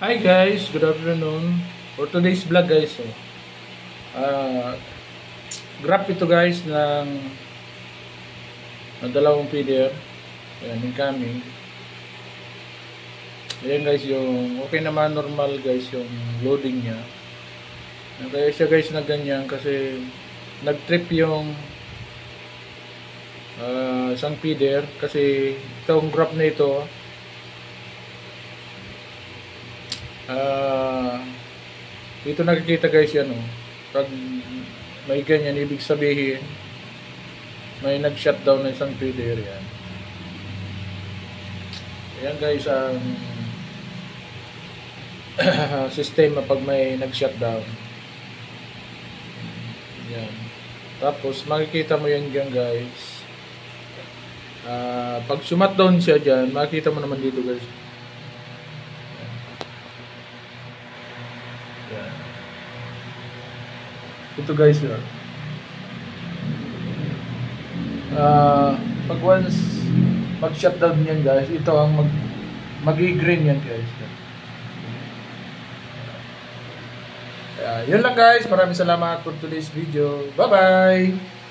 Hi guys, good afternoon. For today's vlog guys, uh, grab ito guys ng dalawang feeder. Ayan, incoming. Ayan guys, yung okay naman normal guys yung loading niya. Kaya siya guys na ganyan kasi nag-trip yung isang feeder kasi itong grab na ito dito nakikita guys yan pag may ganyan ibig sabihin may nag-shutdown na isang feeder yan. Ayan guys ang sistema pag may nag-shutdown. Yan. Tapos makikita mo yan dyan guys. Pag shutdown siya dyan, makikita mo naman dito guys. Yan. Ito guys yun. Pag once mag-shutdown yan guys, ito ang mag-i-green yan guys. Yun lang guys, maraming salamat for today's video. Bye bye!